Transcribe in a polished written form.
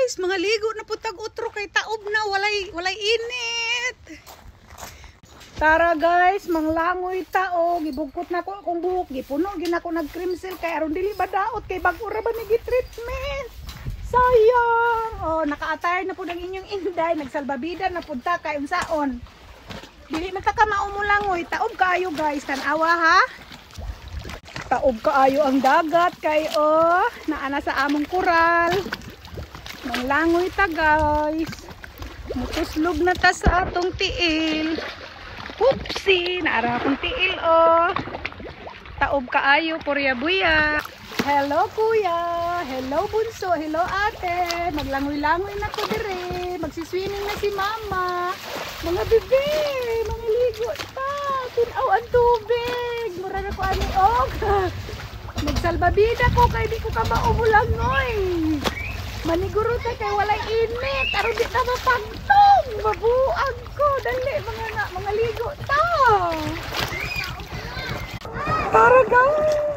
guys, mga ligo na putag utro kay taob na walay init. Tara guys, manglangoy tao, gibugkot na ko akong buhok, gipuno gina ko nag cream seal kay aron dili ba daot kay bag-o ra ba ni treatment. Sayang. Oh, naka-attire na pud ang inyong inday, nagsalbabida na pud ta kay unsaon. Dili man ta ka maumulangoy, taob kaayo guys, tan-awa ha. Taob kaayo ang dagat kay naana sa among koral. Manglangoy ta guys. Mutuslog na ta sa atong tiil. Oopsie, naara akong tiil Taob kaayo, porya buya. Hello kuya, hello bunso, hello ate. Maglangoy-langoy na ko dire. Magsiswimming na si mama. Mga bebe, mga ligo ta. Tinaw ang tubig. Mura na ko ani Nagsalbabida ko kay di ko ka maumulangoy. Maniguro ta kay walay init. Aron di na mapagtong. Mabuag ko. Dali mga ligo ta. Tara guys.